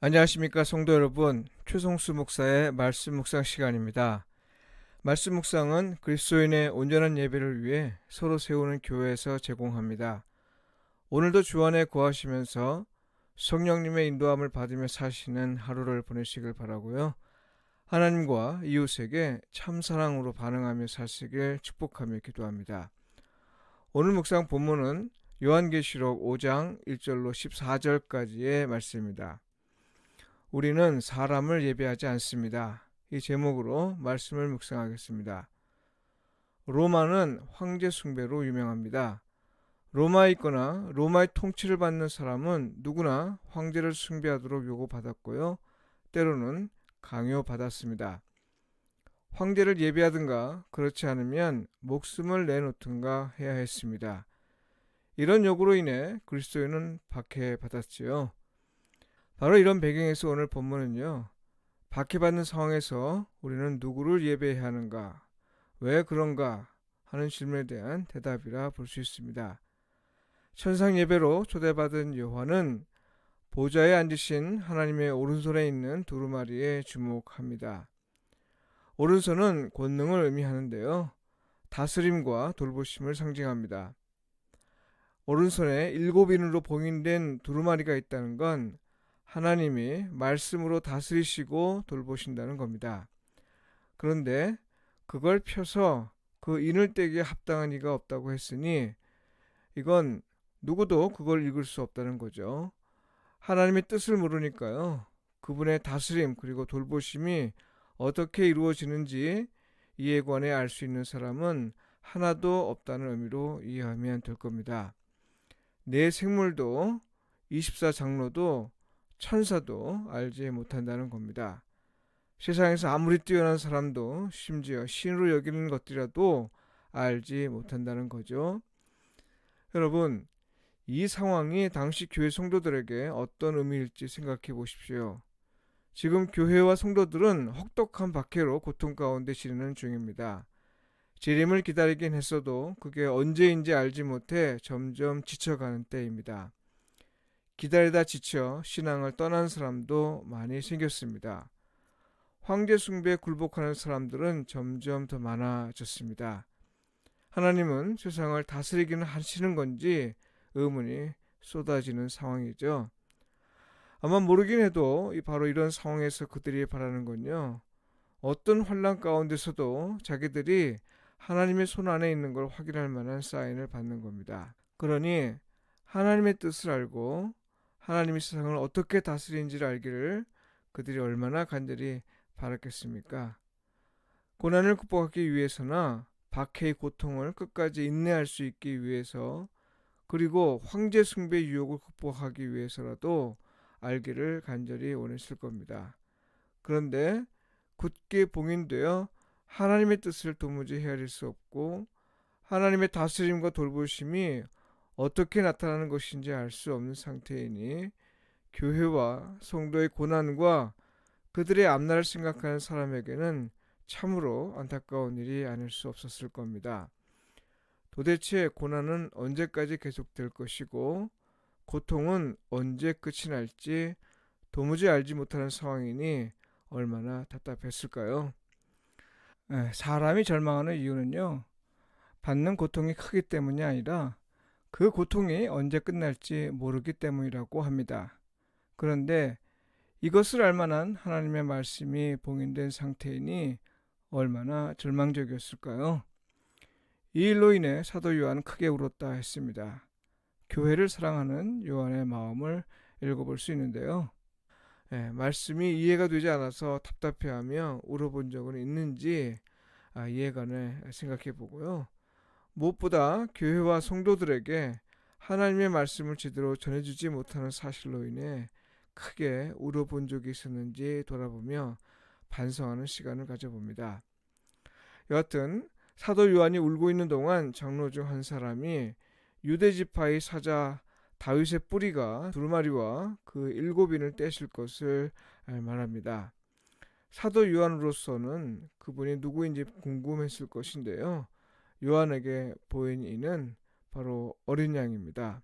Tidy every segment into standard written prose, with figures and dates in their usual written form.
안녕하십니까 성도 여러분, 최성수 목사의 말씀 묵상 시간입니다. 말씀 묵상은 그리스도인의 온전한 예배를 위해 서로 세우는 교회에서 제공합니다. 오늘도 주 안에 거하시면서 성령님의 인도함을 받으며 사시는 하루를 보내시길 바라고요. 하나님과 이웃에게 참 사랑으로 반응하며 사시길 축복하며 기도합니다. 오늘 묵상 본문은 요한계시록 5장 1절로 14절까지의 말씀입니다. 우리는 사람을 예배하지 않습니다. 이 제목으로 말씀을 묵상하겠습니다. 로마는 황제 숭배로 유명합니다. 로마에 있거나 로마의 통치를 받는 사람은 누구나 황제를 숭배하도록 요구받았고요. 때로는 강요받았습니다. 황제를 예배하든가 그렇지 않으면 목숨을 내놓든가 해야 했습니다. 이런 요구로 인해 그리스도인은 박해받았지요. 바로 이런 배경에서 오늘 본문은요, 박해받는 상황에서 우리는 누구를 예배해야 하는가, 왜 그런가 하는 질문에 대한 대답이라 볼 수 있습니다. 천상 예배로 초대받은 요한은 보좌에 앉으신 하나님의 오른손에 있는 두루마리에 주목합니다. 오른손은 권능을 의미하는데요, 다스림과 돌보심을 상징합니다. 오른손에 7인으로 봉인된 두루마리가 있다는 건 하나님이 말씀으로 다스리시고 돌보신다는 겁니다. 그런데 그걸 펴서 그 인을 떼기에 합당한 이가 없다고 했으니 이건 누구도 그걸 읽을 수 없다는 거죠. 하나님의 뜻을 모르니까요. 그분의 다스림 그리고 돌보심이 어떻게 이루어지는지 이해관에 알 수 있는 사람은 하나도 없다는 의미로 이해하면 될 겁니다. 내 생물도 24장로도 천사도 알지 못한다는 겁니다. 세상에서 아무리 뛰어난 사람도 심지어 신으로 여기는 것들이라도 알지 못한다는 거죠. 여러분, 이 상황이 당시 교회 성도들에게 어떤 의미일지 생각해 보십시오. 지금 교회와 성도들은 혹독한 박해로 고통 가운데 지내는 중입니다. 재림을 기다리긴 했어도 그게 언제인지 알지 못해 점점 지쳐가는 때입니다. 기다리다 지쳐 신앙을 떠난 사람도 많이 생겼습니다. 황제 숭배에 굴복하는 사람들은 점점 더 많아졌습니다. 하나님은 세상을 다스리기는 하시는 건지 의문이 쏟아지는 상황이죠. 아마 모르긴 해도 바로 이런 상황에서 그들이 바라는 건요, 어떤 환난 가운데서도 자기들이 하나님의 손 안에 있는 걸 확인할 만한 사인을 받는 겁니다. 그러니 하나님의 뜻을 알고 하나님이 세상을 어떻게 다스리는지를 알기를 그들이 얼마나 간절히 바랐겠습니까? 고난을 극복하기 위해서나 박해의 고통을 끝까지 인내할 수 있기 위해서, 그리고 황제 숭배의 유혹을 극복하기 위해서라도 알기를 간절히 원했을 겁니다. 그런데 굳게 봉인되어 하나님의 뜻을 도무지 헤아릴 수 없고 하나님의 다스림과 돌보심이 어떻게 나타나는 것인지 알 수 없는 상태이니 교회와 성도의 고난과 그들의 앞날을 생각하는 사람에게는 참으로 안타까운 일이 아닐 수 없었을 겁니다. 도대체 고난은 언제까지 계속될 것이고 고통은 언제 끝이 날지 도무지 알지 못하는 상황이니 얼마나 답답했을까요? 사람이 절망하는 이유는요, 받는 고통이 크기 때문이 아니라 그 고통이 언제 끝날지 모르기 때문이라고 합니다. 그런데 이것을 알만한 하나님의 말씀이 봉인된 상태이니 얼마나 절망적이었을까요? 이 일로 인해 사도 요한은 크게 울었다 했습니다. 교회를 사랑하는 요한의 마음을 읽어볼 수 있는데요. 말씀이 이해가 되지 않아서 답답해하며 울어본 적은 있는지 이해관을 생각해 보고요. 무엇보다 교회와 성도들에게 하나님의 말씀을 제대로 전해주지 못하는 사실로 인해 크게 울어본 적이 있었는지 돌아보며 반성하는 시간을 가져봅니다. 여하튼 사도 요한이 울고 있는 동안 장로 중 한 사람이 유대 지파의 사자 다윗의 뿌리가 두루마리와 그 7인을 떼실 것을 말합니다. 사도 요한으로서는 그분이 누구인지 궁금했을 것인데요. 요한에게 보인 이는 바로 어린 양입니다.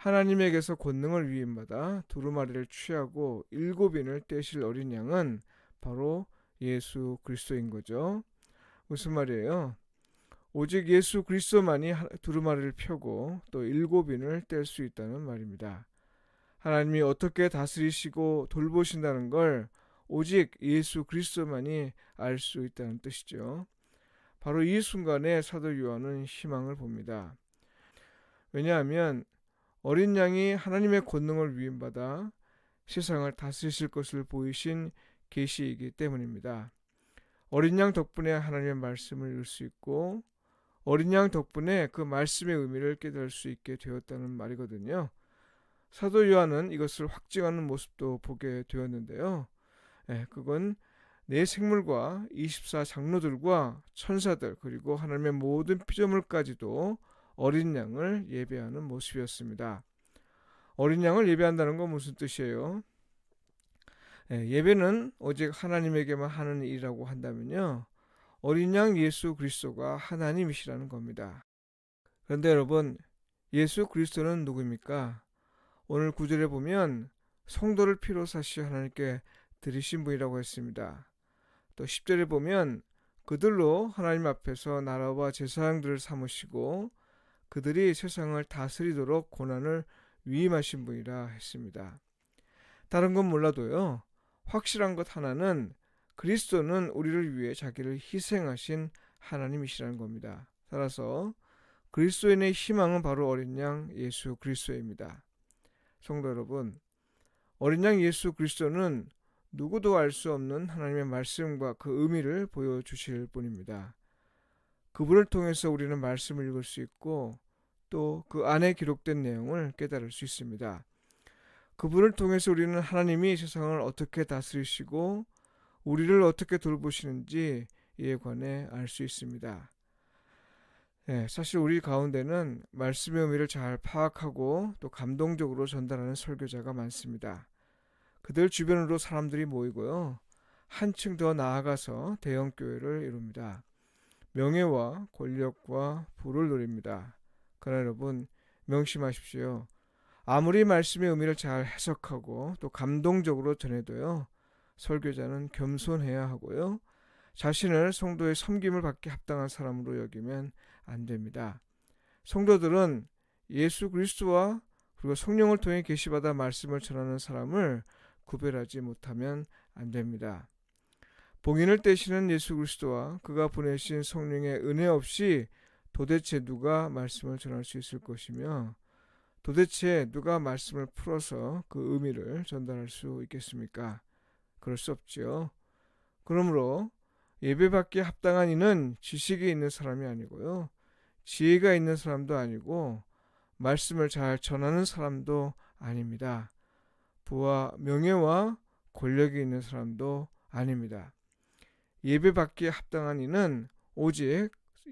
하나님에게서 권능을 위임받아 두루마리를 취하고 7인을 떼실 어린 양은 바로 예수 그리스도인 거죠. 무슨 말이에요? 오직 예수 그리스도만이 두루마리를 펴고 또 7인을 뗄 수 있다는 말입니다. 하나님이 어떻게 다스리시고 돌보신다는 걸 오직 예수 그리스도만이 알 수 있다는 뜻이죠. 바로 이 순간에 사도 요한은 희망을 봅니다. 왜냐하면 어린 양이 하나님의 권능을 위임받아 세상을 다스리실 것을 보이신 계시이기 때문입니다. 어린 양 덕분에 하나님의 말씀을 읽을 수 있고 어린 양 덕분에 그 말씀의 의미를 깨달을 수 있게 되었다는 말이거든요. 사도 요한은 이것을 확증하는 모습도 보게 되었는데요. 그건 내 생물과 24 장로들과 천사들 그리고 하나님의 모든 피조물까지도 어린 양을 예배하는 모습이었습니다. 어린 양을 예배한다는 건 무슨 뜻이에요? 예배는 오직 하나님에게만 하는 일이라고 한다면요. 어린 양 예수 그리스도가 하나님이시라는 겁니다. 그런데 여러분, 예수 그리스도는 누구입니까? 오늘 9절에 보면 성도를 피로 사시 하나님께 드리신 분이라고 했습니다. 또 10절에 보면 그들로 하나님 앞에서 나라와 제사장들을 삼으시고 그들이 세상을 다스리도록 고난을 위임하신 분이라 했습니다. 다른 건 몰라도요. 확실한 것 하나는 그리스도는 우리를 위해 자기를 희생하신 하나님이시라는 겁니다. 따라서 그리스도인의 희망은 바로 어린 양 예수 그리스도입니다. 성도 여러분, 어린 양 예수 그리스도는 누구도 알 수 없는 하나님의 말씀과 그 의미를 보여주실 분입니다. 그분을 통해서 우리는 말씀을 읽을 수 있고 또 그 안에 기록된 내용을 깨달을 수 있습니다. 그분을 통해서 우리는 하나님이 세상을 어떻게 다스리시고 우리를 어떻게 돌보시는지 이에 관해 알 수 있습니다. 사실 우리 가운데는 말씀의 의미를 잘 파악하고 또 감동적으로 전달하는 설교자가 많습니다. 그들 주변으로 사람들이 모이고요. 한층 더 나아가서 대형 교회를 이룹니다. 명예와 권력과 부를 누립니다. 그러나 여러분 명심하십시오. 아무리 말씀의 의미를 잘 해석하고 또 감동적으로 전해도요. 설교자는 겸손해야 하고요. 자신을 성도의 섬김을 받기 합당한 사람으로 여기면 안 됩니다. 성도들은 예수 그리스도와 그리고 성령을 통해 계시받아 말씀을 전하는 사람을 구별하지 못하면 안 됩니다. 봉인을 떼시는 예수 그리스도와 그가 보내신 성령의 은혜 없이 도대체 누가 말씀을 전할 수 있을 것이며 도대체 누가 말씀을 풀어서 그 의미를 전달할 수 있겠습니까? 그럴 수 없죠. 그러므로 예배받기에 합당한 이는 지식이 있는 사람이 아니고요. 지혜가 있는 사람도 아니고 말씀을 잘 전하는 사람도 아닙니다. 부와 명예와 권력이 있는 사람도 아닙니다. 예배받기에 합당한 이는 오직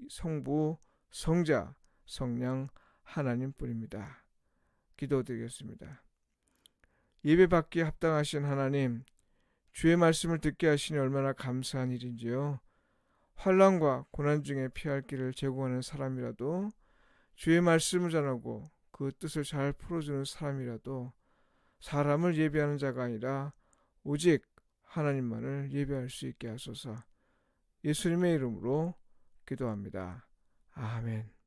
성부, 성자, 성령 하나님뿐입니다. 기도드리겠습니다. 예배받기에 합당하신 하나님, 주의 말씀을 듣게 하시니 얼마나 감사한 일인지요. 환난과 고난 중에 피할 길을 제공하는 사람이라도 주의 말씀을 전하고 그 뜻을 잘 풀어주는 사람이라도 사람을 예배하는 자가 아니라 오직 하나님만을 예배할 수 있게 하소서. 예수님의 이름으로 기도합니다. 아멘.